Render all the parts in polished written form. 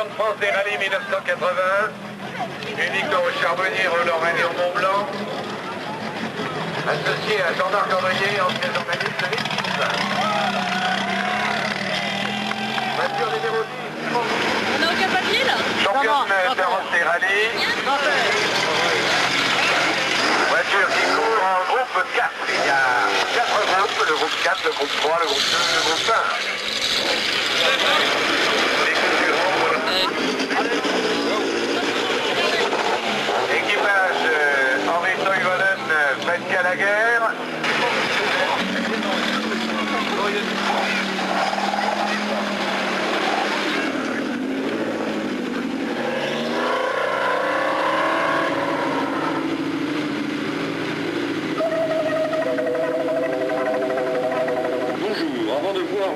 champion de France des rallyes 1980. Une victoire au Charbonnier, Roland-Rennes et au Mont-Blanc. Associé à Jean-Marc Andrier, ancien journaliste de l'équipe. Voiture numéro 10. On n'a aucun papier là? Championne de France des rallyes. Voiture qui court en groupe 4. Il y a 4 groupes, le groupe 4, le groupe 3, le groupe 2, le groupe 1. Les concurrents, voilà. Équipage Henri Toivonen, Fred Gallagher.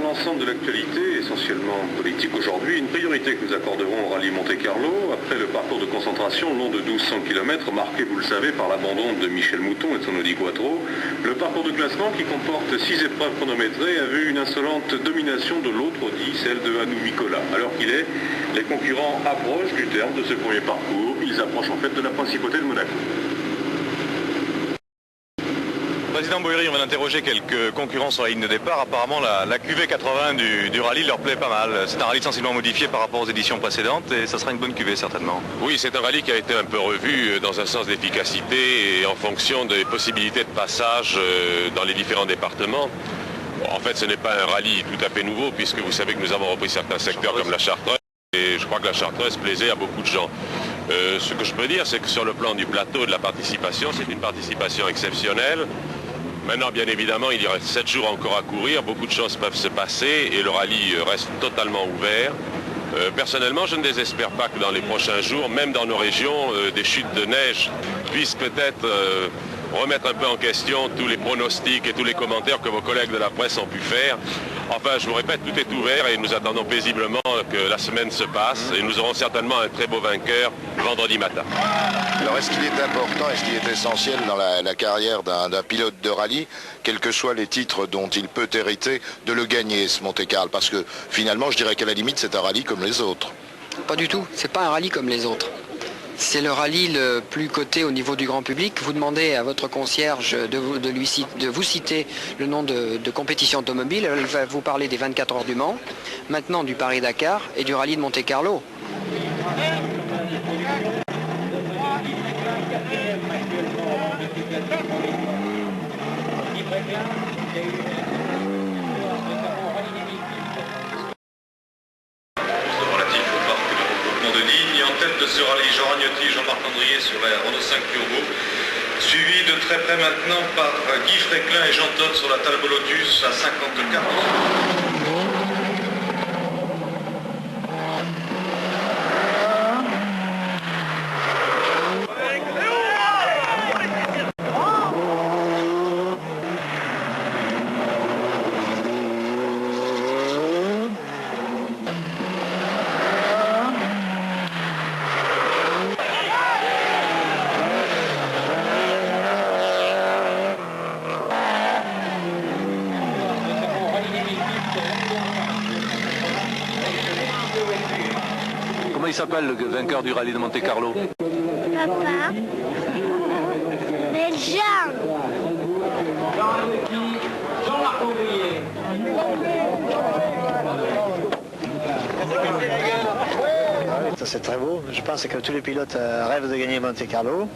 L'ensemble de l'actualité, essentiellement politique aujourd'hui, une priorité que nous accorderons au rallye Monte-Carlo, après le parcours de concentration long de 1200 km, marqué, vous le savez, par l'abandon de Michel Mouton et de son Audi Quattro. Le parcours de classement, qui comporte 6 épreuves chronométrées, a vu une insolente domination de l'autre Audi, celle de Hannou Nicolas. Alors qu'il est, les concurrents approchent du terme de ce premier parcours, ils approchent en fait de la principauté de Monaco. Président Boéry, on vient d'interroger quelques concurrents sur la ligne de départ. Apparemment, la QV 80 du rallye leur plaît pas mal. C'est un rallye sensiblement modifié par rapport aux éditions précédentes et ça sera une bonne QV certainement. Oui, c'est un rallye qui a été un peu revu dans un sens d'efficacité et en fonction des possibilités de passage dans les différents départements. Bon, en fait, ce n'est pas un rallye tout à fait nouveau puisque vous savez que nous avons repris certains secteurs comme la Chartreuse et je crois que la Chartreuse plaisait à beaucoup de gens. Ce que je peux dire, c'est que sur le plan du plateau de la participation, c'est une participation exceptionnelle. Maintenant, bien évidemment, il y reste 7 jours encore à courir, beaucoup de choses peuvent se passer et le rallye reste totalement ouvert. Personnellement, je ne désespère pas que dans les prochains jours, même dans nos régions, des chutes de neige puissent peut-être remettre un peu en question tous les pronostics et tous les commentaires que vos collègues de la presse ont pu faire. Enfin, je vous répète, tout est ouvert et nous attendons paisiblement que la semaine se passe et nous aurons certainement un très beau vainqueur vendredi matin. Alors est-ce qu'il est important, est-ce qu'il est essentiel dans la carrière d'un pilote de rallye, quels que soient les titres dont il peut hériter, de le gagner ce Monte-Carlo? Parce que finalement, je dirais qu'à la limite, c'est un rallye comme les autres. Pas du tout, c'est pas un rallye comme les autres. C'est le rallye le plus coté au niveau du grand public. Vous demandez à votre concierge de vous citer le nom de compétition automobile. Elle va vous parler des 24 heures du Mans, maintenant du Paris-Dakar et du rallye de Monte-Carlo. De ce rallye, Jean Ragnotti et Jean-Marc Andrier sur la Renault 5 Turbo, suivi de très près maintenant par Guy Fréclin et Jean Todt sur la Talbot Lotus à 54. Comment il s'appelle le vainqueur du rallye de Monte-Carlo? Papa. Mais Jean. Jean-Marc Andrier. Ça c'est très beau. Je pense que tous les pilotes rêvent de gagner Monte-Carlo.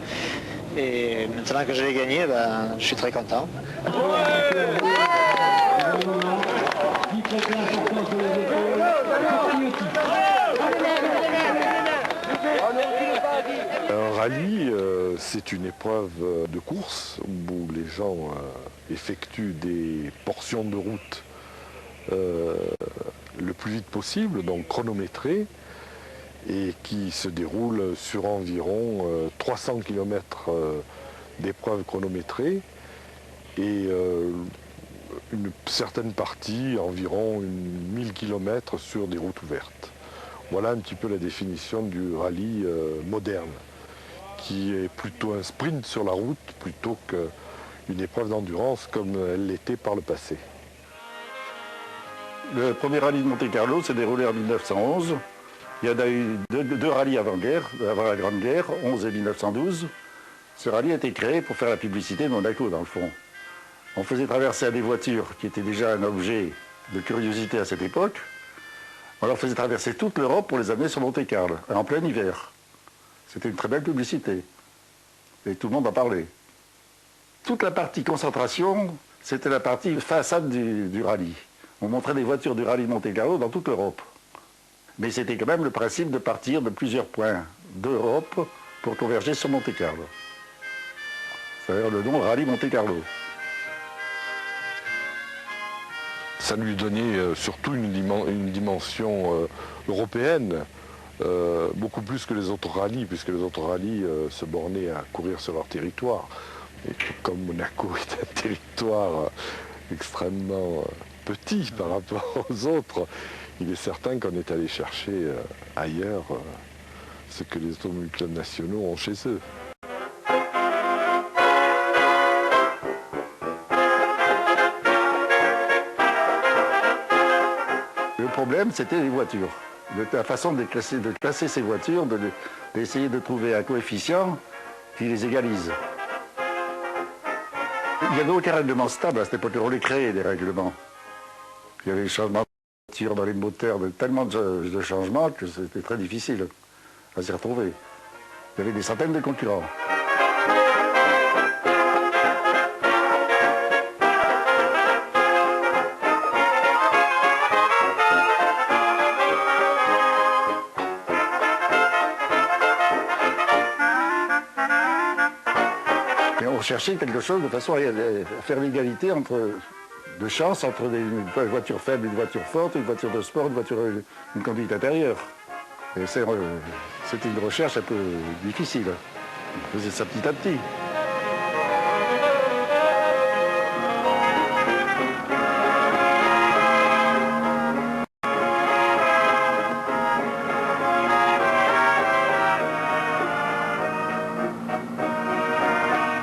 Et maintenant que je l'ai gagné, je suis très content. Un rallye, c'est une épreuve de course où les gens effectuent des portions de route le plus vite possible, donc chronométrées, et qui se déroule sur environ 300 km d'épreuves chronométrées et une certaine partie, environ 1000 km sur des routes ouvertes. Voilà un petit peu la définition du rallye moderne, qui est plutôt un sprint sur la route plutôt qu'une épreuve d'endurance comme elle l'était par le passé. Le premier rallye de Monte-Carlo s'est déroulé en 1911 Il y en a eu deux rallyes avant la Grande Guerre, 11 et 1912. Ce rallye a été créé pour faire la publicité de Monaco, dans le fond. On faisait traverser à des voitures qui étaient déjà un objet de curiosité à cette époque. On leur faisait traverser toute l'Europe pour les amener sur Monte-Carlo, en plein hiver. C'était une très belle publicité. Et tout le monde en parlait. Toute la partie concentration, c'était la partie façade du rallye. On montrait des voitures du rallye Monte-Carlo dans toute l'Europe. Mais c'était quand même le principe de partir de plusieurs points d'Europe pour converger sur Monte-Carlo. C'est-à-dire le nom rallye Monte-Carlo. Ça lui donnait surtout une dimension européenne, beaucoup plus que les autres rallyes, puisque les autres rallyes se bornaient à courir sur leur territoire. Et comme Monaco est un territoire extrêmement petit par rapport aux autres, il est certain qu'on est allé chercher ailleurs ce que les automobiles clubs nationaux ont chez eux. Le problème, c'était les voitures. La façon de classer ces voitures, d'essayer de trouver un coefficient qui les égalise. Il n'y avait aucun règlement stable à cette époque. On les créait, des règlements. Il y avait des changements de voitures dans les moteurs, tellement de changements que c'était très difficile à s'y retrouver. Il y avait des centaines de concurrents. Et on cherchait quelque chose de façon à faire l'égalité de chance entre une voiture faible, une voiture forte, une voiture de sport, une conduite intérieure. Et c'était une recherche un peu difficile. On faisait ça petit à petit.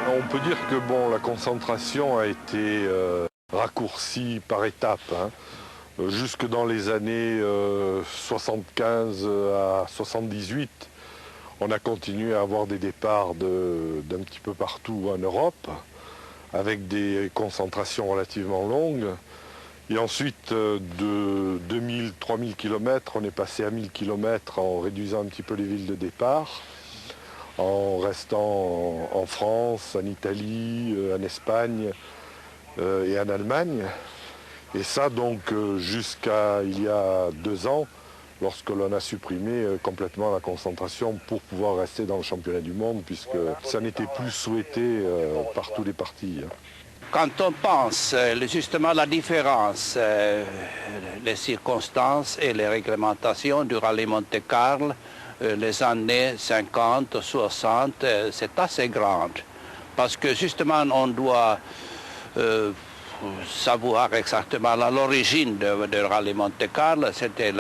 On peut dire que bon, la concentration a été raccourcie par étapes. Jusque dans les années 75 à 78, on a continué à avoir des départs d'un petit peu partout en Europe, avec des concentrations relativement longues. Et ensuite, de 2000-3000 km, on est passé à 1000 km en réduisant un petit peu les villes de départ, en restant en France, en Italie, en Espagne et en Allemagne. Et ça donc jusqu'à il y a 2 ans, lorsque l'on a supprimé complètement la concentration pour pouvoir rester dans le championnat du monde, puisque ça n'était plus souhaité par tous les partis. Quand on pense justement à la différence, les circonstances et les réglementations du rallye Monte-Carlo, les années 50, 60, c'est assez grand. Parce que justement, on doit savoir exactement l'origine de rallye Monte-Carlo. C'était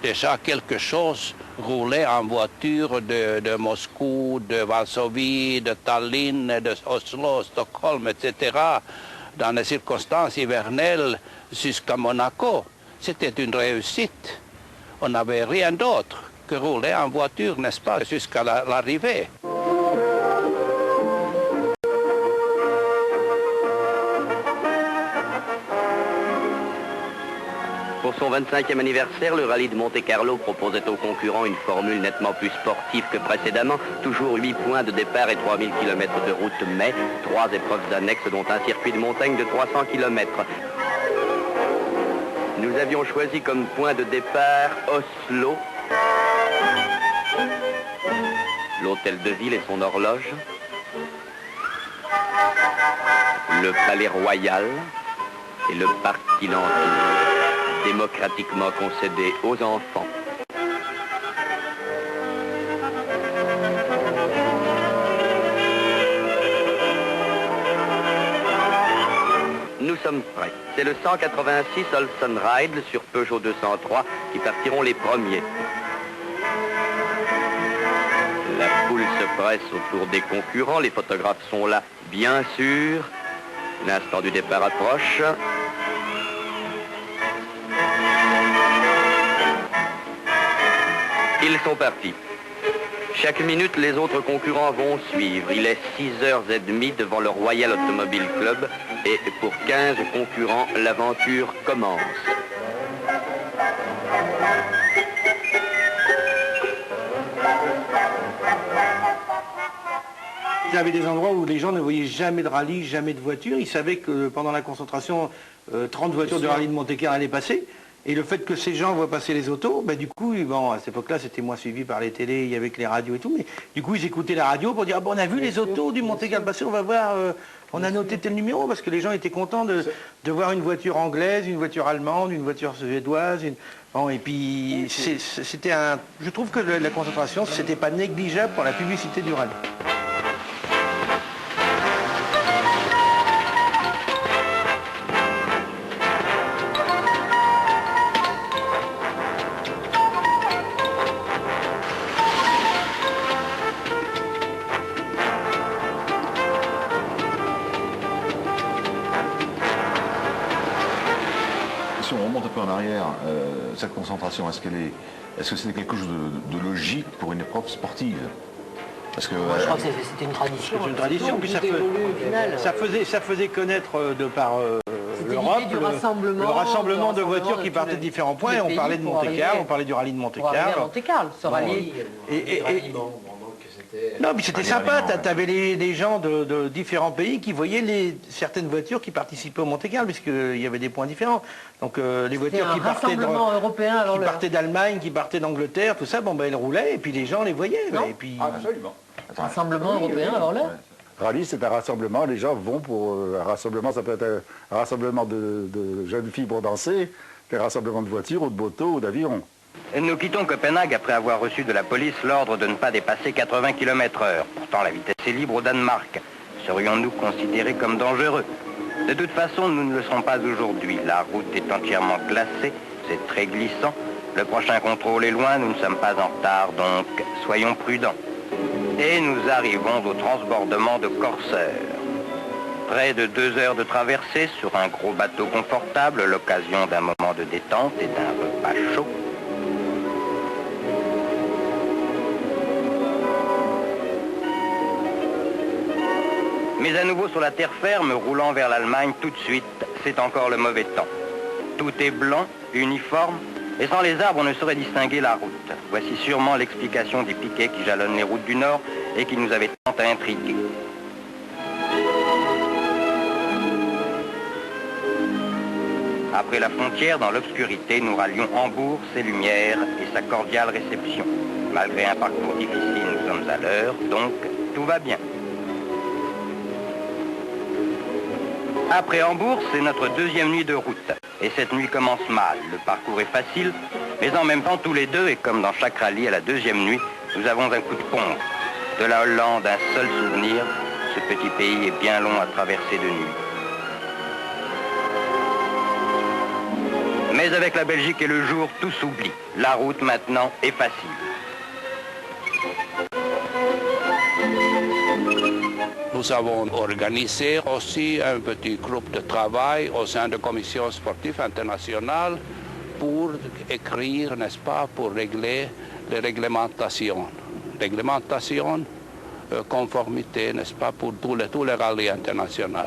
déjà quelque chose roulé en voiture de Moscou, de Varsovie, de Tallinn, de Oslo, Stockholm, etc. Dans les circonstances hivernales jusqu'à Monaco. C'était une réussite. On n'avait rien d'autre que rouler en voiture, n'est-ce pas, jusqu'à l'arrivée. Pour son 25e anniversaire, le rallye de Monte-Carlo proposait aux concurrents une formule nettement plus sportive que précédemment. Toujours 8 points de départ et 3000 km de route, mais 3 épreuves d'annexe, dont un circuit de montagne de 300 km. Nous avions choisi comme point de départ Oslo, l'hôtel de ville et son horloge, le palais royal et le parc qui l'entoure, démocratiquement concédé aux enfants. Nous sommes prêts. C'est le 186 Olsen Ride sur Peugeot 203 qui partiront les premiers. La foule se presse autour des concurrents. Les photographes sont là, bien sûr. L'instant du départ approche. Ils sont partis. Chaque minute, les autres concurrents vont suivre. Il est 6h30 devant le Royal Automobile Club et pour 15 concurrents, l'aventure commence. Il y avait des endroits où les gens ne voyaient jamais de rallye, jamais de voitures. Ils savaient que pendant la concentration, 30 voitures de rallye de Monte-Carlo allaient passer. Et le fait que ces gens voient passer les autos, ben, du coup, bon, à cette époque-là, c'était moins suivi par les télés, il y avait que les radios et tout, mais du coup, ils écoutaient la radio pour dire, ah, bon, on a vu les autos du Monte-Carlo passer, on va voir, on a noté tel numéro, parce que les gens étaient contents de voir une voiture anglaise, une voiture allemande, une voiture suédoise. Bon, et puis, c'était un... Je trouve que la concentration, c'était pas négligeable pour la publicité du rallye. Si on remonte un peu en arrière, cette concentration, est-ce que c'est quelque chose de logique pour une épreuve sportive? Parce que, moi, je crois que c'était une tradition. C'est une tradition, puis ça faisait connaître de par l'Europe le rassemblement de voitures qui partaient de différents points. Et on parlait de Monte-Carlo, on parlait du rallye de Monte-Carlo. Monte-Carlo, ce rallye. Non, mais c'était sympa, tu avais les gens de différents pays qui voyaient certaines voitures qui participaient au Monte-Carlo, puisqu'il y avait des points différents. Donc les voitures qui partaient d'Allemagne, qui partaient d'Angleterre, tout ça, bon, ben, elles roulaient, et puis les gens les voyaient. Et puis, absolument. Rassemblement européen, alors là Rallye, c'est un rassemblement, les gens vont pour un rassemblement, ça peut être un rassemblement de jeunes filles pour danser, un rassemblement de voitures, ou de motos, ou d'avions. Nous quittons Copenhague après avoir reçu de la police l'ordre de ne pas dépasser 80 km/h. Pourtant, la vitesse est libre au Danemark. Serions-nous considérés comme dangereux? De toute façon, nous ne le serons pas aujourd'hui. La route est entièrement glacée, c'est très glissant. Le prochain contrôle est loin, nous ne sommes pas en retard, donc soyons prudents. Et nous arrivons au transbordement de Corsair. Près de 2 heures de traversée sur un gros bateau confortable, l'occasion d'un moment de détente et d'un repas chaud. Mais à nouveau sur la terre ferme, roulant vers l'Allemagne tout de suite, c'est encore le mauvais temps. Tout est blanc, uniforme, et sans les arbres, on ne saurait distinguer la route. Voici sûrement l'explication des piquets qui jalonnent les routes du Nord et qui nous avaient tant intrigués. Après la frontière, dans l'obscurité, nous rallions Hambourg, ses lumières et sa cordiale réception. Malgré un parcours difficile, nous sommes à l'heure, donc tout va bien. Après Hambourg, c'est notre deuxième nuit de route. Et cette nuit commence mal. Le parcours est facile, mais en même temps, tous les deux, et comme dans chaque rallye à la deuxième nuit, nous avons un coup de pompe. De la Hollande, un seul souvenir, ce petit pays est bien long à traverser de nuit. Mais avec la Belgique et le jour, tout s'oublie. La route maintenant est facile. Nous avons organisé aussi un petit groupe de travail au sein de la Commission sportive internationale pour écrire, n'est-ce pas, pour régler les réglementations. Réglementation, conformité, n'est-ce pas, pour tous les rallyes internationaux.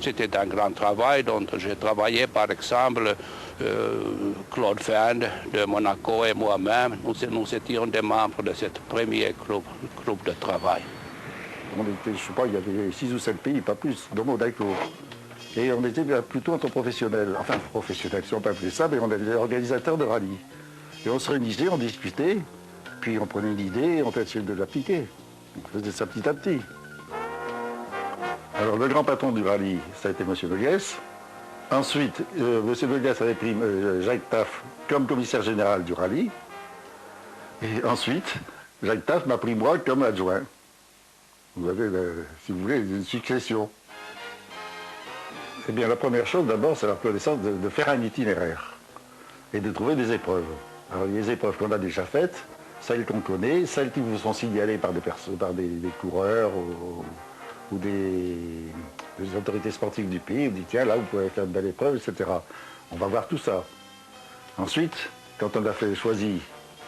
C'était un grand travail dont j'ai travaillé, par exemple, Claude Fend de Monaco et moi-même. Nous étions des membres de ce premier groupe de travail. On était, je sais pas, il y avait 6 ou 7 pays, pas plus, dans Monaco. Et on était plutôt entre professionnels. Enfin, professionnels, si on peut appeler ça, mais on était organisateurs de rallye. Et on se réunissait, on discutait, puis on prenait une idée et on essayait de l'appliquer. On faisait ça petit à petit. Alors, le grand patron du rallye, ça a été M. Noguès. Ensuite, M. Noguès avait pris Jacques Taff comme commissaire général du rallye. Et ensuite, Jacques Taff m'a pris moi comme adjoint. Vous avez, si vous voulez, une succession. Eh bien, la première chose, d'abord, c'est la reconnaissance de faire un itinéraire et de trouver des épreuves. Alors, les épreuves qu'on a déjà faites, celles qu'on connaît, celles qui vous sont signalées par des coureurs ou des autorités sportives du pays. On dit, tiens, là, vous pouvez faire une belle épreuve, etc. On va voir tout ça. Ensuite, quand on a choisi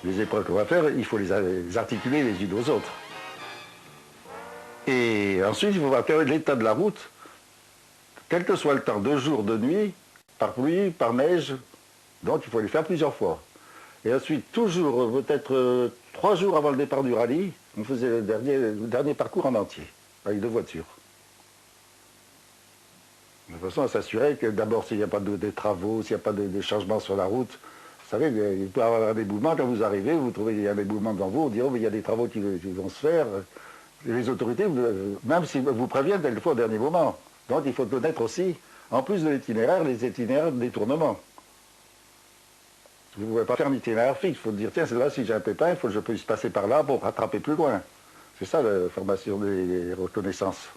Les épreuves qu'on va faire, il faut les articuler les unes aux autres. Et ensuite, il faut faire l'état de la route, quel que soit le temps, de jour, de nuit, par pluie, par neige. Donc il faut les faire plusieurs fois. Et ensuite, toujours, peut-être 3 jours avant le départ du rallye, on faisait le dernier parcours en entier, avec 2 voitures. De façon à s'assurer que d'abord, s'il n'y a pas de travaux, s'il n'y a pas de changements sur la route, vous savez, il peut y avoir un éboulement. Quand vous arrivez, vous trouvez qu'il y a un éboulement devant vous, on dit, oh, mais il y a des travaux qui vont se faire. Les autorités, même si vous préviennent quelquefois au dernier moment. Donc il faut connaître aussi, en plus de l'itinéraire, les itinéraires de détournement. Vous ne pouvez pas faire un itinéraire fixe, il faut dire, tiens, c'est là, si j'ai un pépin, il faut que je puisse passer par là pour rattraper plus loin. C'est ça la formation des reconnaissances.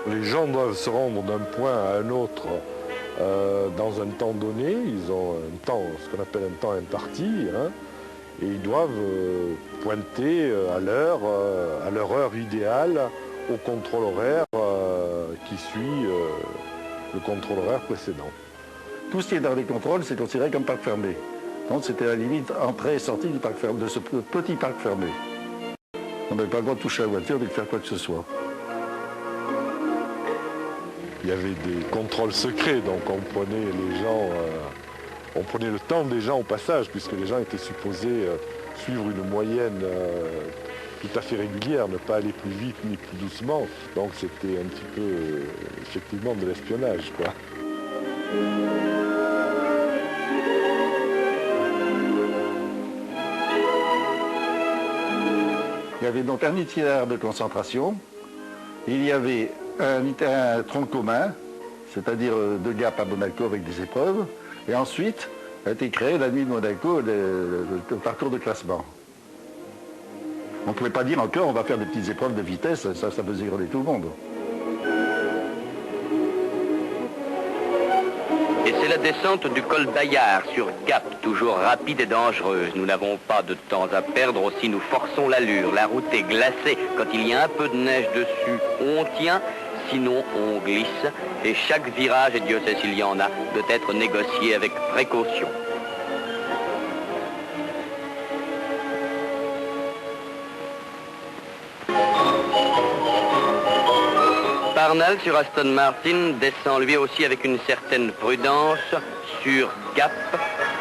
Les gens doivent se rendre d'un point à un autre dans un temps donné. Ils ont un temps, ce qu'on appelle un temps imparti, hein, et ils doivent pointer à leur heure idéale au contrôle horaire qui suit le contrôle horaire précédent. Tout ce qui est dans les contrôles, c'est considéré comme parc fermé. Donc c'était la limite entrée et sortie du parc fermé, de ce petit parc fermé. On n'avait pas le droit de toucher la voiture, de faire quoi que ce soit. Il y avait des contrôles secrets, donc on prenait les gens, on prenait le temps des gens au passage, puisque les gens étaient supposés suivre une moyenne tout à fait régulière, ne pas aller plus vite ni plus doucement. Donc c'était un petit peu, effectivement, de l'espionnage, quoi. Il y avait donc un itinéraire de concentration, il y avait un tronc commun, c'est-à-dire de Gap à Monaco avec des épreuves, et ensuite a été créé la nuit de Monaco, le parcours de classement. On ne pouvait pas dire encore on va faire des petites épreuves de vitesse, ça faisait hurler tout le monde. Et c'est la descente du col d'Aillard sur Gap, toujours rapide et dangereuse. Nous n'avons pas de temps à perdre, aussi nous forçons l'allure. La route est glacée. Quand il y a un peu de neige dessus, on tient, sinon on glisse. Et chaque virage, et Dieu sait s'il y en a, doit être négocié avec précaution. Parnell sur Aston Martin descend lui aussi avec une certaine prudence sur Gap,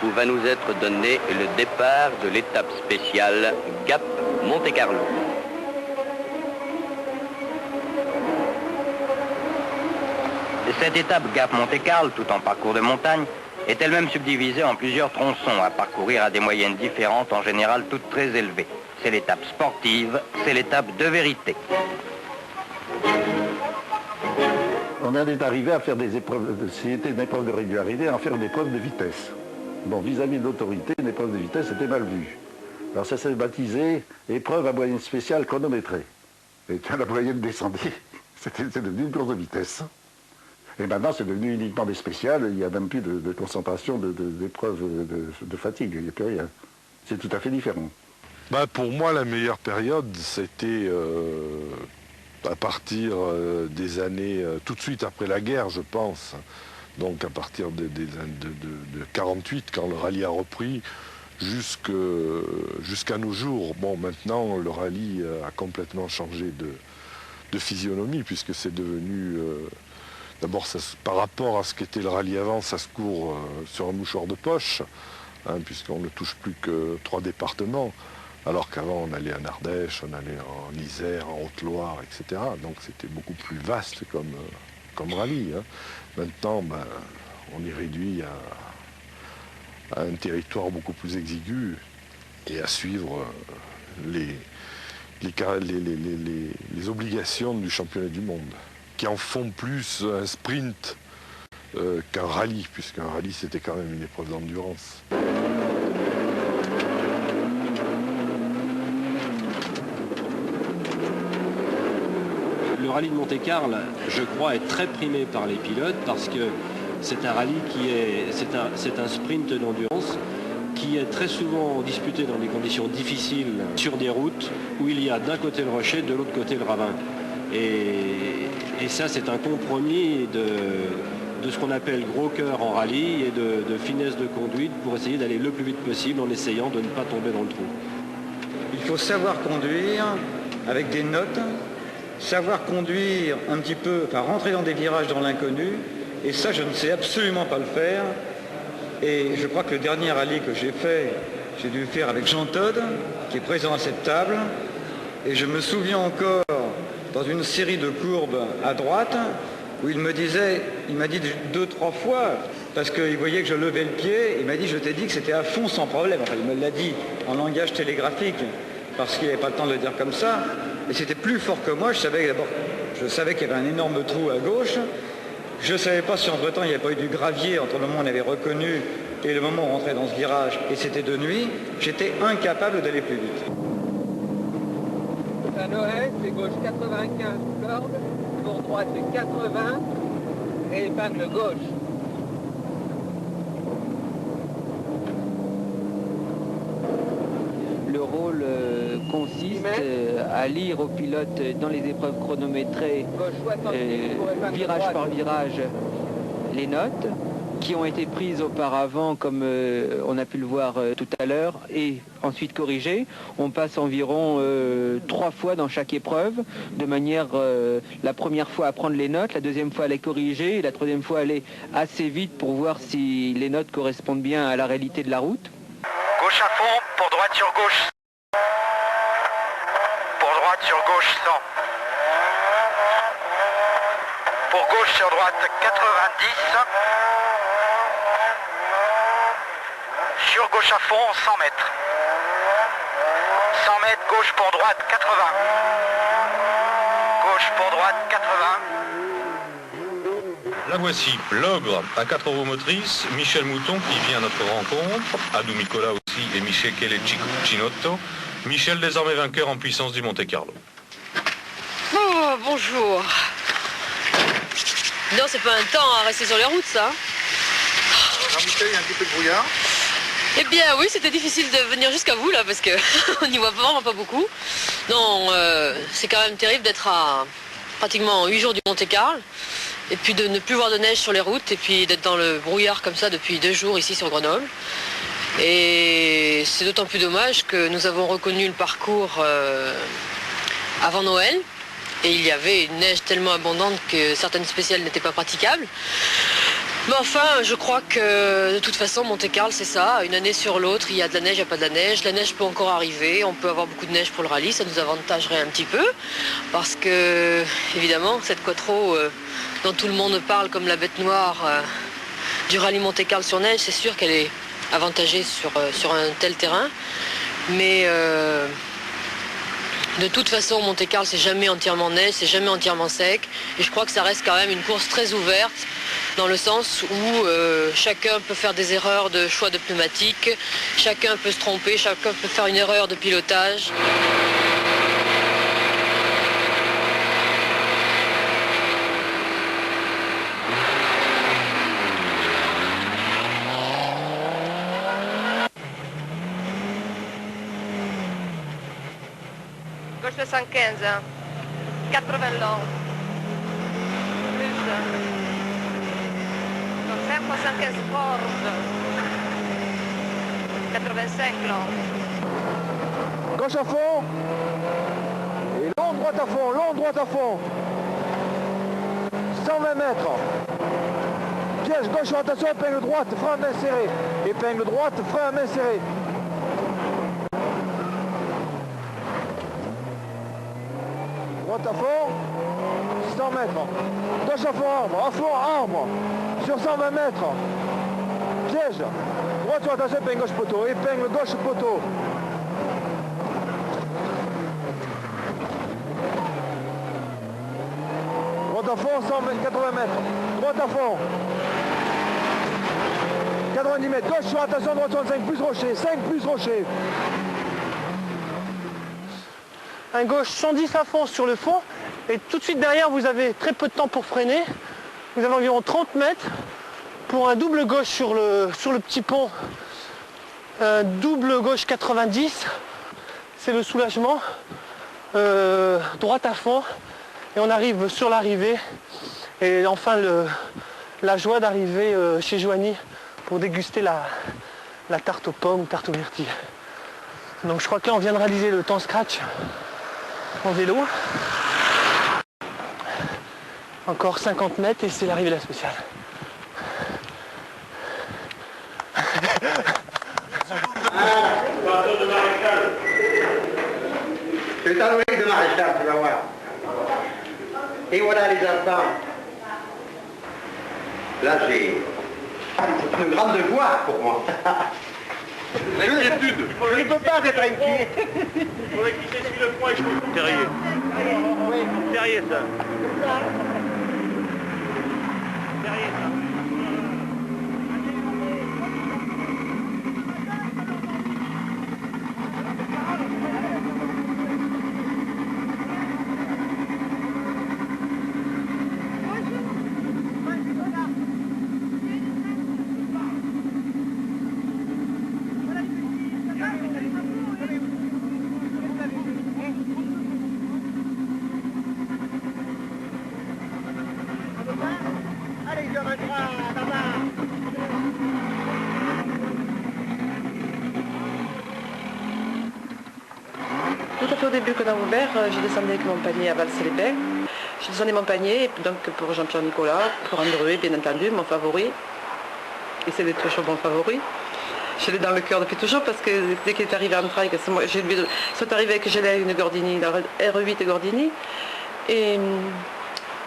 où va nous être donné le départ de l'étape spéciale Gap-Monte-Carlo. Cette étape Gap-Monte-Carlo, tout en parcours de montagne, est elle-même subdivisée en plusieurs tronçons à parcourir à des moyennes différentes, en général toutes très élevées. C'est l'étape sportive, c'est l'étape de vérité. On est arrivé à faire des épreuves, c'était une épreuve de régularité, à en faire une épreuve de vitesse. Bon, vis-à-vis de l'autorité, une épreuve de vitesse était mal vue. Alors ça s'est baptisé épreuve à moyenne spéciale chronométrée. Et quand la moyenne descendait, c'est devenu une course de vitesse. Et maintenant, c'est devenu uniquement des spéciales, il n'y a même plus de concentration d'épreuves de fatigue, il n'y a plus rien. C'est tout à fait différent. Bah, pour moi, la meilleure période, c'était à partir des années, tout de suite après la guerre, je pense. Donc à partir de 48, quand le rallye a repris, jusqu'à nos jours. Bon, maintenant, le rallye a complètement changé de physionomie, puisque c'est devenu... D'abord, par rapport à ce qu'était le rallye avant, ça se court sur un mouchoir de poche, hein, puisqu'on ne touche plus que 3 départements, alors qu'avant on allait en Ardèche, on allait en Isère, en Haute-Loire, etc. Donc c'était beaucoup plus vaste comme rallye. Hein. Maintenant, ben, on est réduit à un territoire beaucoup plus exigu et à suivre les obligations du championnat du monde, qui en font plus un sprint qu'un rallye, puisqu'un rallye c'était quand même une épreuve d'endurance. Le rallye de Monte-Carlo, je crois, est très primé par les pilotes parce que c'est un rallye c'est un sprint d'endurance qui est très souvent disputé dans des conditions difficiles sur des routes où il y a d'un côté le rocher, de l'autre côté le ravin. Et ça, c'est un compromis de ce qu'on appelle gros cœur en rallye et de finesse de conduite pour essayer d'aller le plus vite possible en essayant de ne pas tomber dans le trou. Il faut savoir conduire avec des notes, savoir conduire un petit peu, enfin rentrer dans des virages dans l'inconnu, et ça je ne sais absolument pas le faire. Et je crois que le dernier rallye que j'ai fait, j'ai dû le faire avec Jean Todt, qui est présent à cette table, et je me souviens encore dans une série de courbes à droite, où il m'a dit 2-3 fois, parce qu'il voyait que je levais le pied, il m'a dit je t'ai dit que c'était à fond sans problème. Enfin, il me l'a dit en langage télégraphique, parce qu'il n'avait pas le temps de le dire comme ça, et c'était plus fort que moi. Je savais qu'il y avait un énorme trou à gauche, je ne savais pas si entre-temps il n'y avait pas eu du gravier entre le moment où on avait reconnu et le moment où on rentrait dans ce virage, et c'était de nuit, j'étais incapable d'aller plus vite. À Noël, c'est gauche 95 corde, pour droite 80 et épingle gauche. Le rôle consiste à lire au pilote dans les épreuves chronométrées, virage par virage, les notes qui ont été prises auparavant, comme on a pu le voir tout à l'heure, et ensuite corrigées. On passe environ 3 fois dans chaque épreuve, de manière la première fois à prendre les notes, la deuxième fois à les corriger, et la troisième fois à aller assez vite pour voir si les notes correspondent bien à la réalité de la route. Gauche à fond, pour droite sur gauche. Pour droite sur gauche 100. Pour gauche sur droite 90. Sur gauche à fond 100 mètres. 100 mètres gauche pour droite 80. Gauche pour droite 80. La voici, l'ogre à 4 roues motrices, Michel Mouton qui vient à notre rencontre, Adou Nicolas aussi et Michel Chinotto. Michel désormais vainqueur en puissance du Monte Carlo. Oh, bonjour. Non, c'est pas un temps à rester sur les routes, ça. Jean-Michel, il y a un petit peu de brouillard. Eh bien oui, c'était difficile de venir jusqu'à vous là parce qu'on n'y voit vraiment pas beaucoup. Non, c'est quand même terrible d'être à pratiquement 8 jours du Monte Carlo et puis de ne plus voir de neige sur les routes et puis d'être dans le brouillard comme ça depuis 2 jours ici sur Grenoble. Et c'est d'autant plus dommage que nous avons reconnu le parcours avant Noël et il y avait une neige tellement abondante que certaines spéciales n'étaient pas praticables. Mais enfin, je crois que de toute façon, Monte Carlo, c'est ça. Une année sur l'autre, il y a de la neige, il n'y a pas de la neige. La neige peut encore arriver. On peut avoir beaucoup de neige pour le rallye. Ça nous avantagerait un petit peu. Parce que, évidemment, cette quattro dont tout le monde parle comme la bête noire du rallye Monte Carlo sur neige, c'est sûr qu'elle est avantagée sur un tel terrain. Mais de toute façon, Monte Carlo, c'est jamais entièrement neige, c'est jamais entièrement sec. Et je crois que ça reste quand même une course très ouverte, dans le sens où chacun peut faire des erreurs de choix de pneumatique, chacun peut se tromper, chacun peut faire une erreur de pilotage. Gauche 115, 80 long. Plus. 75 fort. 85 long. Gauche à fond. Et long droite à fond, long droite à fond. 120 mètres. Piège gauche, rotation, épingle droite, frein à main serré. Épingle droite, frein à main serré. Droite à fond, 100 mètres. Gauche à fond, arbre. Sur 120 mètres. Piège. Droite sur attention, épingle gauche poteau. Épingle gauche poteau. Droite à fond, 80 mètres. Droite à fond. 90 mètres. Gauche sur attention, droite 65 plus rocher. 5 plus rocher. Un gauche 110 à fond sur le fond et tout de suite derrière vous avez très peu de temps pour freiner. Vous avez environ 30 mètres pour un double gauche sur le petit pont. Un double gauche 90, c'est le soulagement. Droite à fond et on arrive sur l'arrivée et enfin la joie d'arriver chez Joigny pour déguster la tarte aux pommes, tarte aux myrtilles. Donc je crois que là on vient de réaliser le temps scratch en vélo. Encore 50 mètres et c'est l'arrivée de la spéciale. C'est le talonnier de maréchal, tu vas voir. Et voilà les enfants. Là, c'est une grande joie pour moi. L'inquiétude. Je ne peux pas être inquiet. Il faudrait qu'il s'essuie le poing. Terrier. Oui. Terrier, ça. Allez, je rejoins, baba. Tout à fait au début qu'on a ouvert, je descendais avec mon panier à Valls-les-Bains. Je descendais mon panier, donc pour Jean-Pierre Nicolas, pour André, bien entendu, mon favori. Et c'est toujours mon favori. Je l'ai dans le cœur depuis toujours parce que dès qu'il est arrivé en trail, sont arrivés que j'allais à une Gordini, la R8 Gordini. Et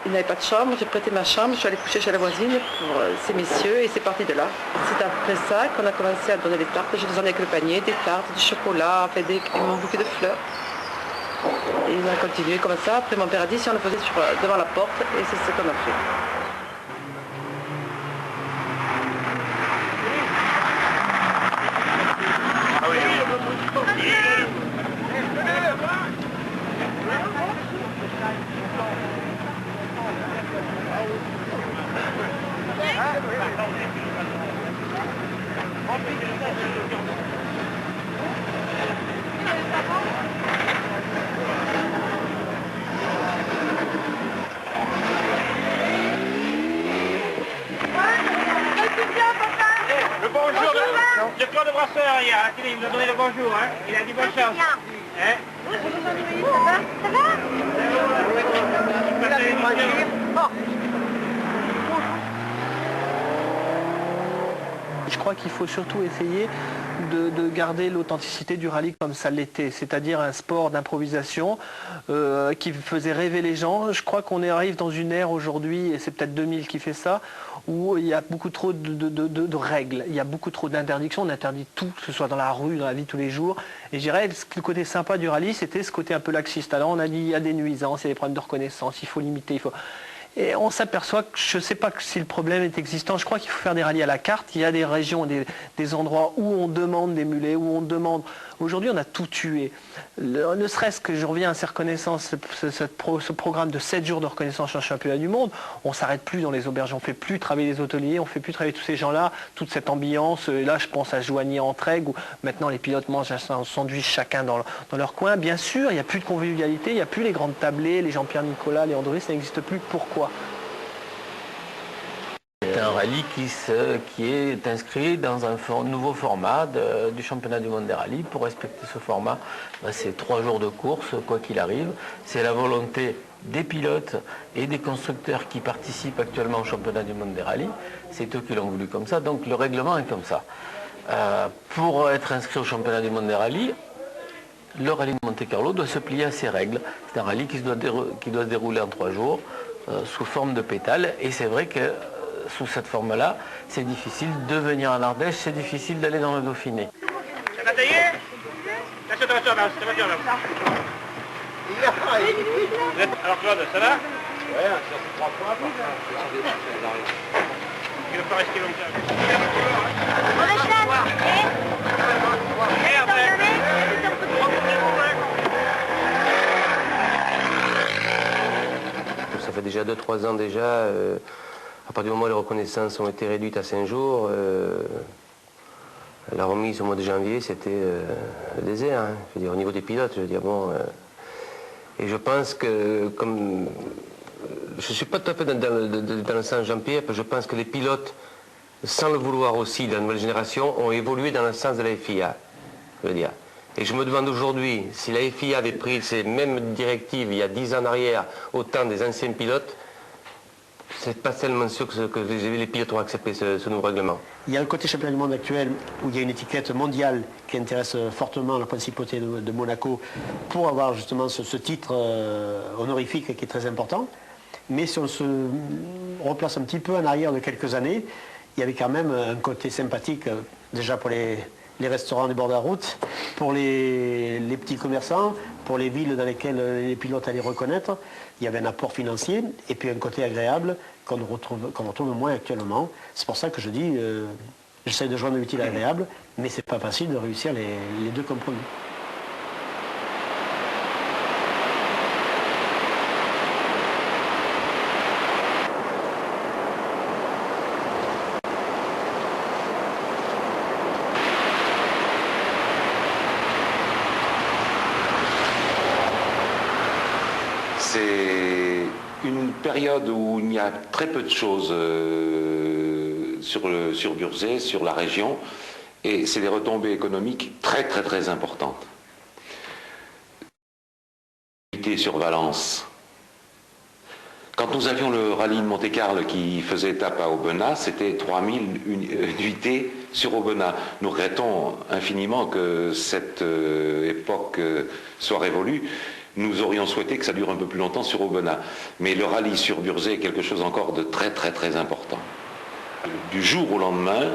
il n'avait pas de chambre, j'ai prêté ma chambre, je suis allée coucher chez la voisine pour ces messieurs et c'est parti de là. C'est après ça qu'on a commencé à donner les tartes. Je descendais avec le panier, des tartes, du chocolat, enfin mon bouquet de fleurs. Et on a continué comme ça. Après mon père a dit si on le faisait devant la porte et c'est ce qu'on a fait. Le bonjour, le Claude Brasseur, il a il nous a donné le bonjour, hein. Il a dit bonne chance. Hein? Je crois qu'il faut surtout essayer de garder l'authenticité du rallye comme ça l'était, c'est-à-dire un sport d'improvisation qui faisait rêver les gens. Je crois qu'on arrive dans une ère aujourd'hui, et c'est peut-être 2000 qui fait ça, où il y a beaucoup trop de règles, il y a beaucoup trop d'interdictions, on interdit tout, que ce soit dans la rue, dans la vie de tous les jours. Et je dirais que le côté sympa du rallye, c'était ce côté un peu laxiste. Alors on a dit il y a des nuisances, il y a des problèmes de reconnaissance, il faut limiter, il faut... Et on s'aperçoit que je ne sais pas si le problème est existant. Je crois qu'il faut faire des rallyes à la carte. Il y a des régions, des endroits où on demande des mulets, où on demande... Aujourd'hui, on a tout tué. Ne serait-ce que je reviens à ces reconnaissances, ce programme de 7 jours de reconnaissance sur le championnat du monde, on ne s'arrête plus dans les auberges, on ne fait plus travailler les hôteliers, on ne fait plus travailler tous ces gens-là, toute cette ambiance. Et là, je pense à Joigny en Trègue, où maintenant les pilotes mangent un sandwich chacun dans leur coin. Bien sûr, il n'y a plus de convivialité, il n'y a plus les grandes tablées, les Jean-Pierre Nicolas, les André, ça n'existe plus. Pourquoi ? C'est un rallye qui est inscrit dans un nouveau format du championnat du monde des rallyes. Pour respecter ce format, c'est 3 jours de course, quoi qu'il arrive. C'est la volonté des pilotes et des constructeurs qui participent actuellement au championnat du monde des rallyes. C'est eux qui l'ont voulu comme ça, donc le règlement est comme ça. Pour être inscrit au championnat du monde des rallyes, le rallye de Monte-Carlo doit se plier à ces règles. C'est un rallye qui doit se dérouler en 3 jours, sous forme de pétales, et c'est vrai que sous cette forme-là, c'est difficile de venir en Ardèche, c'est difficile d'aller dans le Dauphiné. Ça va tailler? Lâche ta voiture là, ta voiture là. Alors Claude, ça va? Ouais, ça fait 3 fois, par contre. Il ne va pas rester longtemps. Ça fait déjà 2-3 ans déjà. À partir du moment où les reconnaissances ont été réduites à 5 jours, la remise au mois de janvier, c'était le désert. Hein. Je veux dire, au niveau des pilotes, je veux dire, bon... et je pense que, comme je ne suis pas tout à fait dans le sens Jean-Pierre, parce que je pense que les pilotes, sans le vouloir aussi, de la nouvelle génération, ont évolué dans le sens de la FIA, je veux dire. Et je me demande aujourd'hui, si la FIA avait pris ces mêmes directives il y a 10 ans en arrière, au temps des anciens pilotes, c'est pas tellement sûr que les pilotes ont accepté ce nouveau règlement. Il y a le côté championnat du monde actuel où il y a une étiquette mondiale qui intéresse fortement la principauté de Monaco pour avoir justement ce titre honorifique qui est très important. Mais si on se replace un petit peu en arrière de quelques années, il y avait quand même un côté sympathique déjà pour les restaurants des bords de la route, pour les petits commerçants, pour les villes dans lesquelles les pilotes allaient reconnaître. Il y avait un apport financier et puis un côté agréable qu'on retrouve moins actuellement. C'est pour ça que je dis, j'essaie de joindre l'utile à l'agréable, mais c'est pas facile de réussir les deux compromis. C'est une période où il y a très peu de choses sur Burzet, sur la région, et c'est des retombées économiques très importantes. Sur Valence. Quand nous avions le rallye de Monte-Carlo qui faisait étape à Aubenas, c'était 3000 nuitées sur Aubenas. Nous regrettons infiniment que cette époque soit révolue. Nous aurions souhaité que ça dure un peu plus longtemps sur Aubenas. Mais le rallye sur Burzet est quelque chose encore de très important. Du jour au lendemain,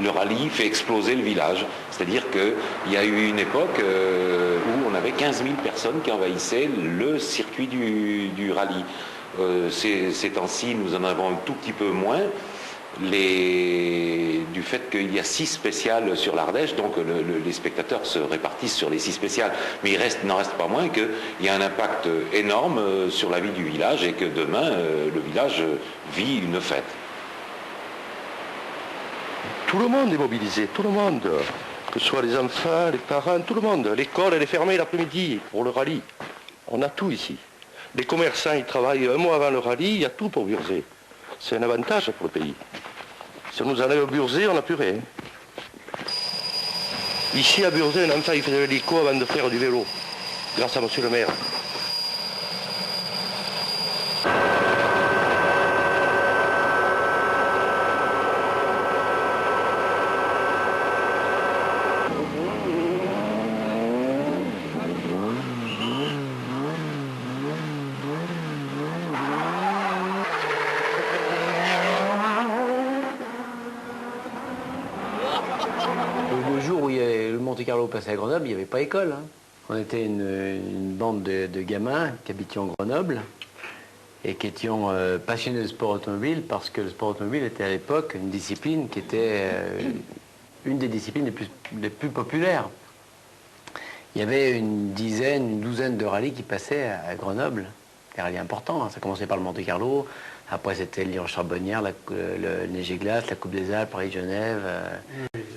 le rallye fait exploser le village. C'est-à-dire qu'il y a eu une époque où on avait 15 000 personnes qui envahissaient le circuit du rallye. Ces temps-ci, nous en avons un tout petit peu moins. Du fait qu'il y a 6 spéciales sur l'Ardèche, donc les spectateurs se répartissent sur les 6 spéciales. Mais il n'en reste pas moins qu'il y a un impact énorme sur la vie du village et que demain, le village vit une fête. Tout le monde est mobilisé, tout le monde. Que ce soit les enfants, les parents, tout le monde. L'école, elle est fermée l'après-midi pour le rallye. On a tout ici. Les commerçants, ils travaillent un mois avant le rallye, il y a tout pour Burzet. C'est un avantage pour le pays. Si on nous enlève Burzet, on n'a plus rien. Ici, à Burzet, un enfant, il faisait l'hélico avant de faire du vélo, grâce à monsieur le maire. Le jour où le Monte-Carlo passait à Grenoble, il n'y avait pas école. Hein. On était une bande de gamins qui habitions Grenoble et qui étions passionnés de sport automobile parce que le sport automobile était à l'époque une discipline qui était une des disciplines les plus populaires. Il y avait une douzaine de rallyes qui passaient à Grenoble, des rallyes importants. Hein. Ça commençait par le Monte-Carlo, après c'était le Lyon-Charbonnières, le Neige et Glace, la Coupe des Alpes, Paris-Genève,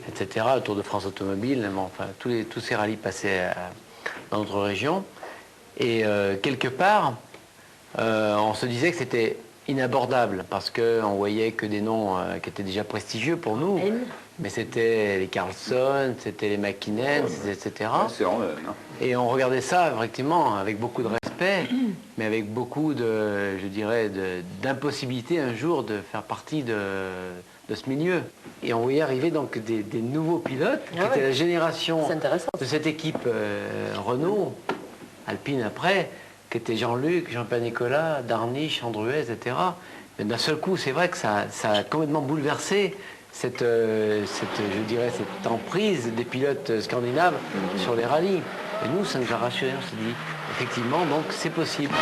etc. Le Tour de France automobile, enfin, tous ces rallyes passaient dans notre région. Et quelque part, on se disait que c'était inabordable parce qu'on voyait que des noms qui étaient déjà prestigieux pour nous. Mais c'était les Carlson, c'était les McKinnon, etc. Et on regardait ça effectivement avec beaucoup de respect, mais avec beaucoup de, je dirais, d'impossibilité un jour de faire partie de ce milieu. Et on voyait arriver donc des nouveaux pilotes qui étaient la génération de cette équipe Renault, Alpine après, qui était Jean-Luc, Jean-Pierre Nicolas, Darniche, Andruez, etc. Mais d'un seul coup, c'est vrai que ça a complètement bouleversé cette emprise des pilotes scandinaves sur les rallyes. Et nous, ça nous a rassurés, on s'est dit, effectivement, donc c'est possible.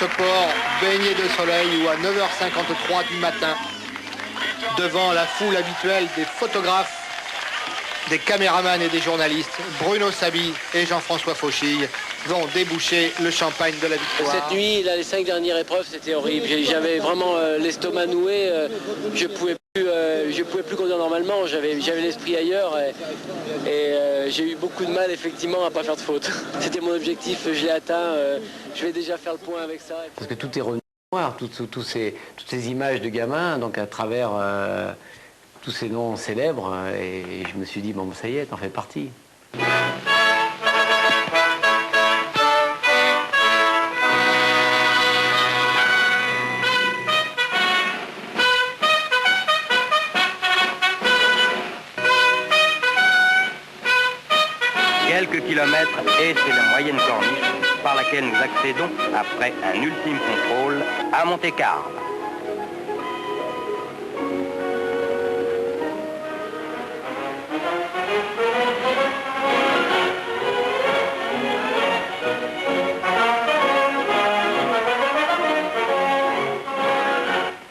ce port baigné de soleil où à 9h53 du matin, devant la foule habituelle des photographes, des caméramans et des journalistes, Bruno Sabi et Jean-François Fauchille vont déboucher le champagne de la victoire. Cette nuit, là, les 5 dernières épreuves, c'était horrible. J'avais vraiment l'estomac noué. Je pouvais plus conduire normalement. J'avais l'esprit ailleurs et j'ai eu beaucoup de mal effectivement à pas faire de faute. C'était mon objectif, je l'ai atteint. Je vais déjà faire le point avec ça. Parce que tout est revenu noir, toutes ces images de gamins, donc à travers tous ces noms célèbres, et je me suis dit, bon, ça y est, t'en fais partie. Quelques kilomètres et c'est la moyenne corniche par laquelle nous accédons après un ultime contrôle à Monte-Carlo.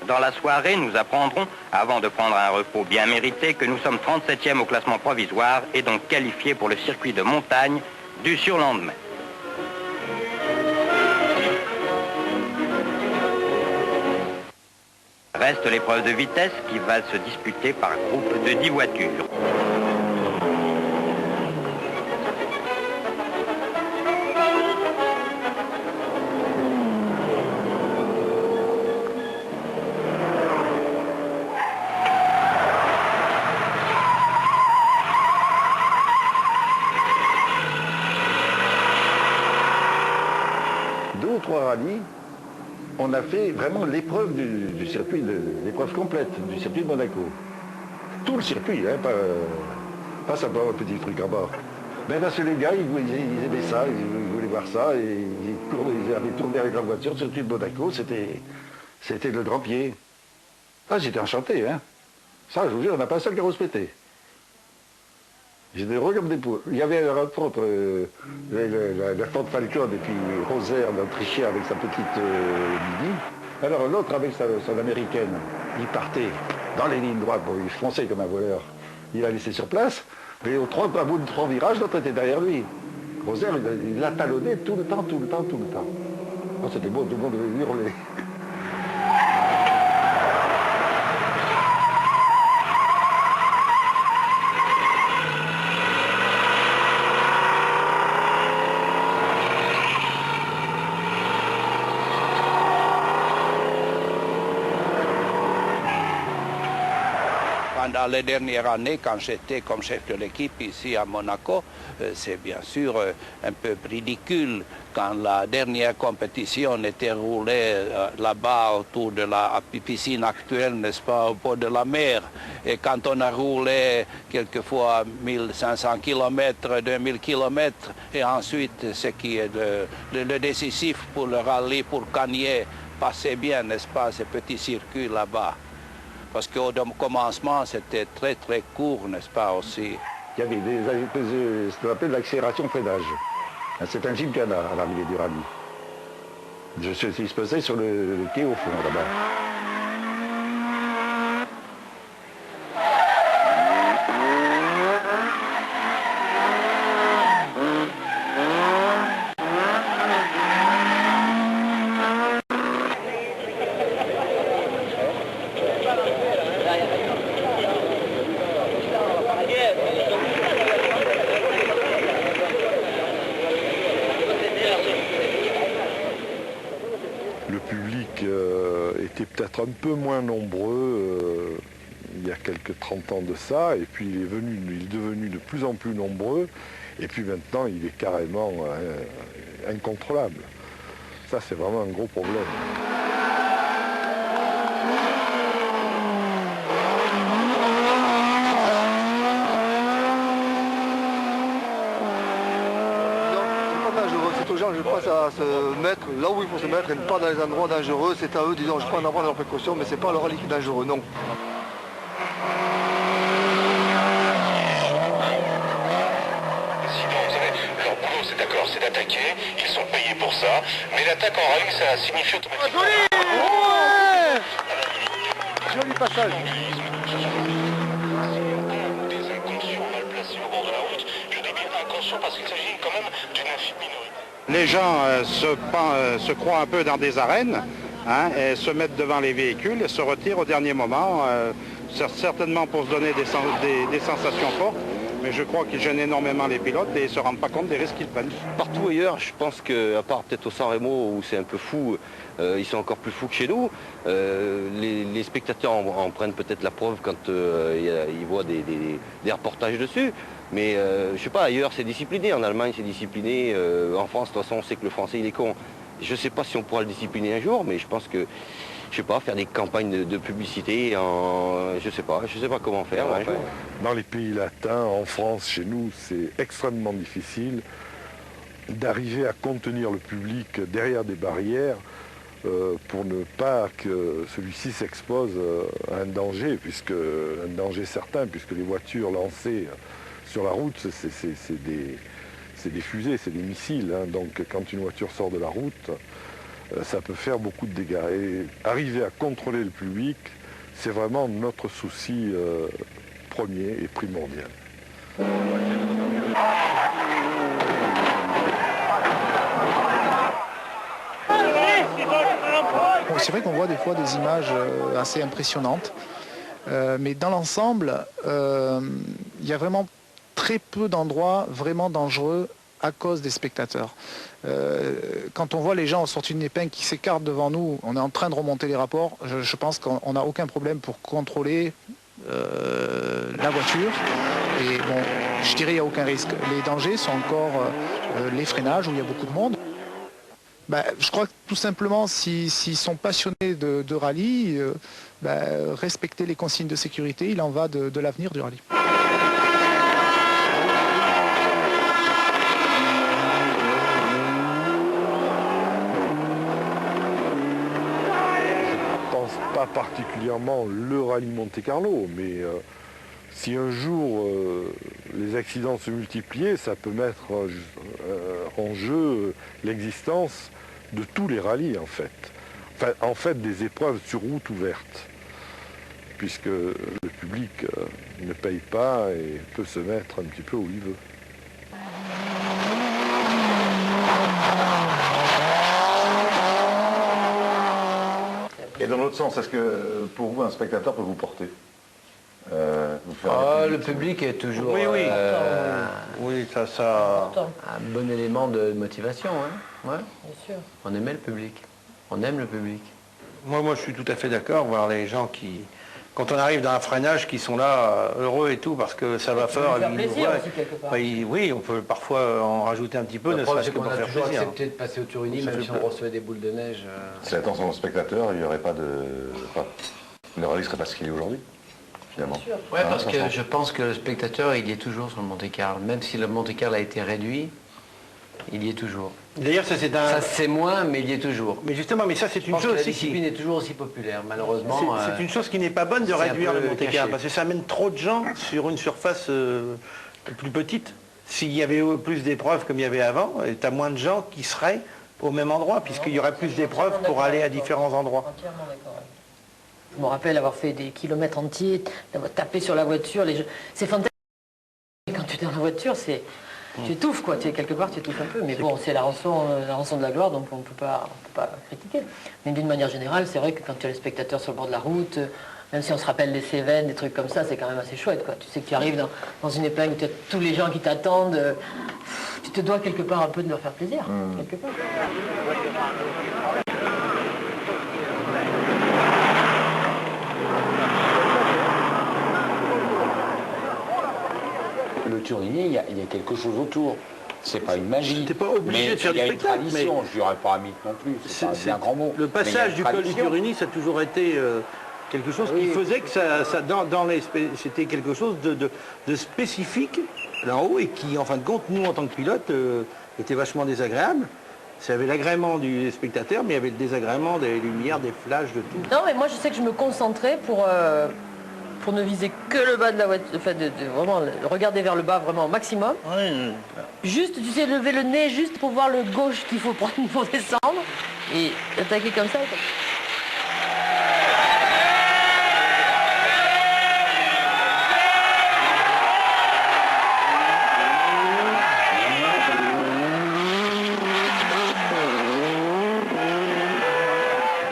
Dans la soirée, nous apprendrons, avant de prendre un repos bien mérité, que nous sommes 37e au classement provisoire et donc qualifiés pour le circuit de montagne du surlendemain. Reste l'épreuve de vitesse qui va se disputer par groupe de 10 voitures. On a fait vraiment l'épreuve du circuit, l'épreuve complète du circuit de Monaco. Tout le circuit, hein, pas simplement un petit truc en bas. Ben parce que les gars, ils aimaient ça, ils voulaient voir ça, et ils avaient tourné avec leur voiture sur le circuit de Monaco, c'était le grand pied. Ah, j'étais enchanté, hein. Ça, je vous jure, on n'a pas un seul carrosse pété. J'étais heureux comme des poules. Il y avait entre autres la Ford Falcon et puis Roser, l'Autrichien avec sa petite Mini. Alors l'autre avec son américaine, il partait dans les lignes droites, bon, il fonçait comme un voleur. Il l'a laissé sur place, mais à bout de 3 virages, l'autre était derrière lui. Roser, il l'a talonné tout le temps. Oh, c'était beau, tout le monde hurlait. Pendant les dernières années, quand j'étais comme chef de l'équipe ici à Monaco, c'est bien sûr un peu ridicule quand la dernière compétition était roulée là-bas autour de la piscine actuelle, n'est-ce pas, au bord de la mer. Et quand on a roulé quelquefois 1500 km, 2000 km, et ensuite ce qui est le décisif pour le rallye, pour gagner, passait bien, n'est-ce pas, ces petits circuits là-bas. Parce qu'au commencement, c'était très très court, n'est-ce pas, aussi. Il y avait ce qu'on appelle l'accélération freinage. C'est un gymkhana à l'arrivée du rallye. Je suis disposé sur le quai au fond, là-bas. Était peut-être un peu moins nombreux il y a quelques 30 ans de ça, et puis il est devenu de plus en plus nombreux, et puis maintenant il est carrément incontrôlable. Ça, c'est vraiment un gros problème. C'est aux gens, je pense, à se mettre là où il faut se mettre et ne pas dans les endroits dangereux. C'est à eux, disons, je prends en prendre leurs précautions, mais c'est pas le rallye qui est dangereux, non. Sinon, leur boulot, c'est d'accord, c'est d'attaquer, ils sont payés pour ça, mais l'attaque en rallye, ça signifie automatiquement... Joli passage. Des inconscients mal placés au bord de la route, je dis bien inconscients parce qu'il s'agit quand même d'une infime minorité. Les gens se croient un peu dans des arènes, hein, et se mettent devant les véhicules et se retirent au dernier moment, certainement pour se donner des sensations fortes. Mais je crois qu'ils gênent énormément les pilotes et ils ne se rendent pas compte des risques qu'ils prennent. Partout ailleurs, je pense qu'à part peut-être au San Remo où c'est un peu fou, ils sont encore plus fous que chez nous. Les spectateurs en prennent peut-être la preuve quand ils voient des reportages dessus. Mais je sais pas, ailleurs c'est discipliné, en Allemagne c'est discipliné, en France de toute façon on sait que le français il est con. Je ne sais pas si on pourra le discipliner un jour, mais je pense que, je sais pas, faire des campagnes de publicité, je sais pas comment faire. Ouais. Dans les pays latins, en France, chez nous, c'est extrêmement difficile d'arriver à contenir le public derrière des barrières pour ne pas que celui-ci s'expose à un danger certain, puisque les voitures lancées sur la route, c'est des fusées, c'est des missiles. Hein. Donc quand une voiture sort de la route, ça peut faire beaucoup de dégâts. Et arriver à contrôler le public, c'est vraiment notre souci premier et primordial. C'est vrai qu'on voit des fois des images assez impressionnantes, mais dans l'ensemble, il y a vraiment très peu d'endroits vraiment dangereux à cause des spectateurs. Quand on voit les gens sortir d'une épingle qui s'écartent devant nous, on est en train de remonter les rapports, je pense qu'on n'a aucun problème pour contrôler la voiture. Et bon, je dirais qu'il n'y a aucun risque. Les dangers sont encore les freinages où il y a beaucoup de monde. Je crois que tout simplement, s'ils sont passionnés de rallye, respecter les consignes de sécurité, il en va de l'avenir du rallye. Pas particulièrement le rallye Monte-Carlo, mais si un jour les accidents se multipliaient, ça peut mettre en jeu l'existence de tous les rallyes en fait. Enfin, en fait des épreuves sur route ouverte, puisque le public ne paye pas et peut se mettre un petit peu où il veut. Et dans l'autre sens, est-ce que pour vous, un spectateur peut vous porter le public est toujours oui, ça... un bon élément de motivation. Hein. Ouais. Bien sûr. On aimait le public. On aime le public. Moi, je suis tout à fait d'accord. Voir les gens qui, quand on arrive dans un freinage, qui sont là, heureux et tout, parce que ça va faire... plaisir aussi, quelque part. Oui, on peut parfois en rajouter un petit peu, ne serait-ce que pour faire plaisir. On a toujours accepté de passer au Turini, même si on recevait des boules de neige. Si attention aux spectateurs, il n'y aurait pas de... le rallye ne serait pas ce qu'il est aujourd'hui, finalement. Oui, parce que je pense que le spectateur, il y est toujours sur le Monte-Carlo. Même si le Monte-Carlo a été réduit, il y est toujours. D'ailleurs, ça c'est un... Ça c'est moins, mais il y est toujours. Mais justement, ça c'est une chose... La discipline est toujours aussi populaire, malheureusement. C'est une chose qui n'est pas bonne de réduire le Monte-Carlo, parce que ça amène trop de gens sur une surface plus petite. S'il y avait plus d'épreuves comme il y avait avant, tu as moins de gens qui seraient au même endroit, puisqu'il y aurait plus d'épreuves pour aller à différents endroits. Entièrement d'accord. Je me rappelle avoir fait des kilomètres entiers, d'avoir tapé sur la voiture. C'est fantastique. Quand tu es dans la voiture, tu étouffes, quoi. Quelque part, tu étouffes un peu. Mais bon, c'est la rançon de la gloire, donc on ne peut pas critiquer. Mais d'une manière générale, c'est vrai que quand tu as les spectateurs sur le bord de la route, même si on se rappelle les Cévennes, des trucs comme ça, c'est quand même assez chouette, quoi. Tu sais que tu arrives dans une épingle, tu as tous les gens qui t'attendent. Tu te dois quelque part un peu de leur faire plaisir, quelque part. Le Turini, il y a quelque chose autour. C'est pas une magie. T'es pas obligé de faire du spectacle. Il y a une tradition, je dirais pas un mythe non plus, c'est pas un grand mot. Le passage du col du Turini, ça a toujours été quelque chose qui faisait que c'était quelque chose de spécifique là-haut et qui, en fin de compte, nous, en tant que pilotes, était vachement désagréable. Ça avait l'agrément du spectateur, mais il y avait le désagrément des lumières, des flashs, de tout. Non, mais moi, je sais que je me concentrais pour pour ne viser que le bas de la voiture, enfin vraiment regarder vers le bas vraiment au maximum. Oui. Juste, tu sais, lever le nez juste pour voir le gauche qu'il faut prendre pour descendre et attaquer comme ça.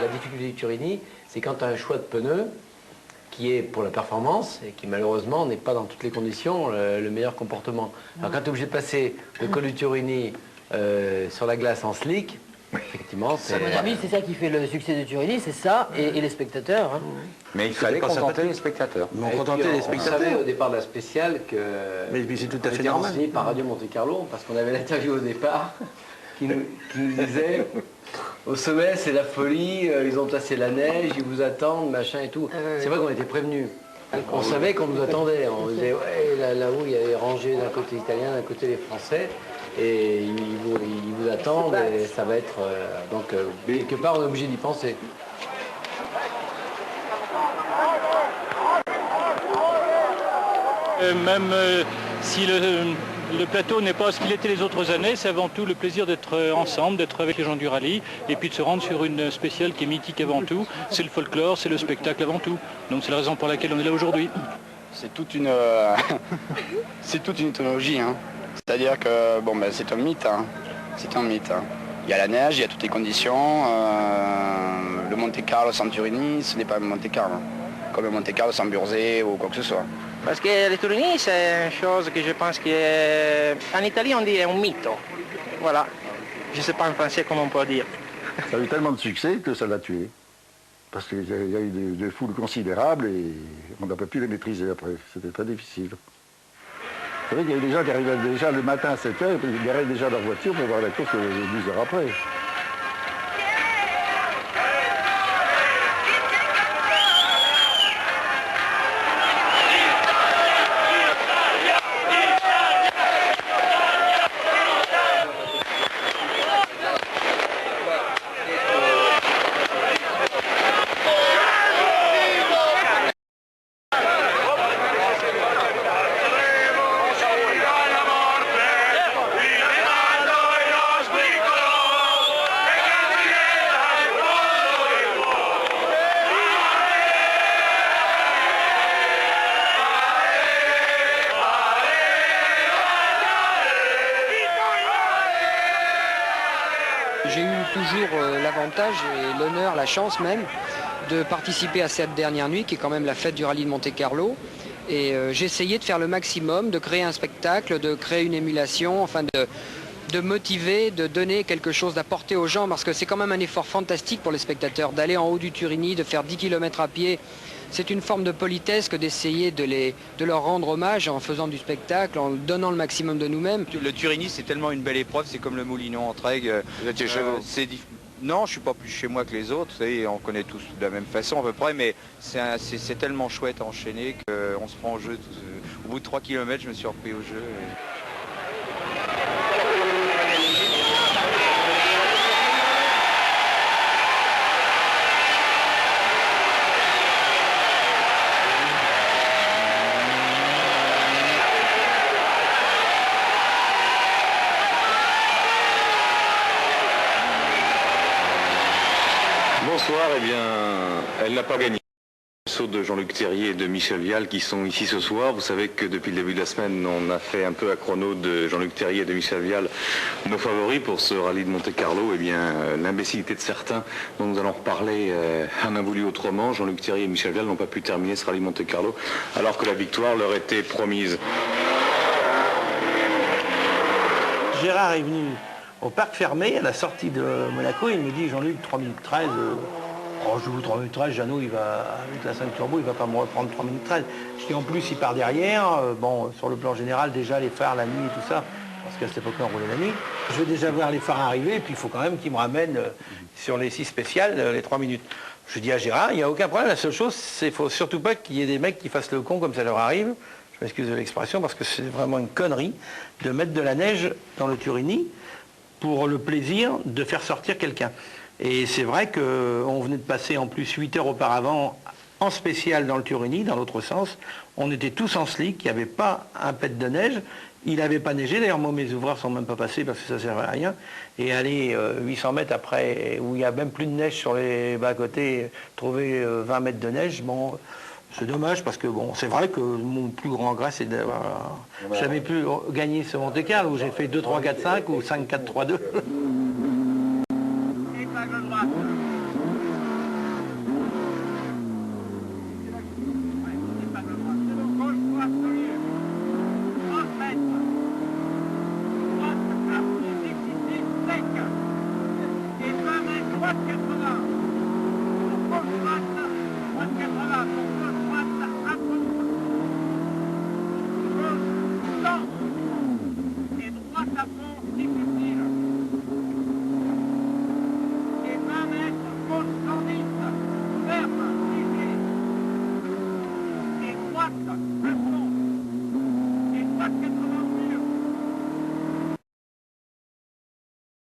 La difficulté du Turini, c'est quand tu as un choix de pneus qui est pour la performance et qui malheureusement n'est pas dans toutes les conditions le meilleur comportement. Alors quand tu es obligé de passer le col du Turini sur la glace en slick, effectivement c'est... À mon avis, c'est ça qui fait le succès de Turini, c'est ça, et les spectateurs. Hein. Mais il fallait contenter les spectateurs. On savait au départ de la spéciale que... Mais c'est tout à fait normal. normal. Renseigné par Radio Monte Carlo, parce qu'on avait l'interview au départ qui nous disait au sommet c'est la folie, ils ont placé la neige, ils vous attendent, machin et tout. C'est vrai qu'on était prévenus. On savait qu'on nous attendait. On disait ouais, là-haut il y a les rangées d'un côté italien, d'un côté les Français. Et ils vous attendent et ça va être... donc quelque part on est obligé d'y penser. Même si le plateau n'est pas ce qu'il était les autres années, c'est avant tout le plaisir d'être ensemble, d'être avec les gens du rallye et puis de se rendre sur une spéciale qui est mythique avant tout. C'est le folklore, c'est le spectacle avant tout. Donc c'est la raison pour laquelle on est là aujourd'hui. C'est toute une... c'est toute une mythologie. Hein. C'est-à-dire que bon, ben, c'est un mythe. Hein. C'est un mythe. Hein. Il y a la neige, il y a toutes les conditions. Le Monte Carlo sans Turini, ce n'est pas un Monte Carlo. Comme le Monte Carlo sans Burzet ou quoi que ce soit. Parce que le Turini, c'est une chose que je pense qu'en Italie, on dit un mytho. Voilà. Je ne sais pas en français comment on peut dire. Ça a eu tellement de succès que ça l'a tué. Parce qu'il y a eu des foules considérables et on n'a pas pu les maîtriser après. C'était très difficile. C'est vrai qu'il y a eu des gens qui arrivaient déjà le matin à 7h et ils garaient déjà leur voiture pour voir la course 12 heures après. J'ai eu toujours l'avantage et l'honneur, la chance même, de participer à cette dernière nuit qui est quand même la fête du rallye de Monte Carlo. Et j'ai essayé de faire le maximum, de créer un spectacle, de créer une émulation, enfin de motiver, de donner quelque chose, d'apporter aux gens, parce que c'est quand même un effort fantastique pour les spectateurs d'aller en haut du Turini, de faire 10 km à pied. C'est une forme de politesse que d'essayer de leur rendre hommage en faisant du spectacle, en donnant le maximum de nous-mêmes. Le Turini, c'est tellement une belle épreuve, c'est comme le Moulinon en Trègue. Vous étiez chez vous? Non, je suis pas plus chez moi que les autres, vous savez, on connaît tous de la même façon à peu près, mais c'est tellement chouette à enchaîner qu'on se prend au jeu. Au bout de 3 km, je me suis repris au jeu. Bonsoir, eh bien, elle n'a pas gagné. Le saut de Jean-Luc Thériet et de Michel Vial qui sont ici ce soir. Vous savez que depuis le début de la semaine, on a fait un peu à chrono de Jean-Luc Thériet et de Michel Vial nos favoris pour ce rallye de Monte Carlo. Eh bien, l'imbécilité de certains, dont nous allons reparler, en a voulu autrement. Jean-Luc Thériet et Michel Vial n'ont pas pu terminer ce rallye de Monte Carlo alors que la victoire leur était promise. Gérard est venu au parc fermé, à la sortie de Monaco, il me dit Jean-Luc, 3 minutes 13, je vous 3 minutes 13, Jeannot, il va, avec la 5 turbo, il va pas me reprendre 3 minutes 13. Je dis en plus, il part derrière, bon, sur le plan général, déjà les phares, la nuit et tout ça, parce qu'à cette époque-là, on roulait la nuit. Je vais déjà voir les phares arriver, et puis il faut quand même qu'il me ramène sur les 6 spéciales, les 3 minutes. Je dis à Gérard, il n'y a aucun problème, la seule chose, c'est qu'il ne faut surtout pas qu'il y ait des mecs qui fassent le con comme ça leur arrive. Je m'excuse de l'expression, parce que c'est vraiment une connerie de mettre de la neige dans le Turini pour le plaisir de faire sortir quelqu'un. Et c'est vrai qu'on venait de passer en plus 8 heures auparavant en spécial dans le Turini, dans l'autre sens. On était tous en slick, il n'y avait pas un pet de neige. Il n'avait pas neigé, d'ailleurs moi mes ouvrages ne sont même pas passés parce que ça ne servait à rien. Et aller 800 mètres après, où il n'y a même plus de neige sur les bas-côtés, trouver 20 mètres de neige, bon, c'est dommage parce que bon, c'est vrai que mon plus grand regret c'est d'avoir jamais pu gagner ce Monte-Carlo où j'ai fait 2, 3, 4, 5 ou 5, 4, 3, 2. What?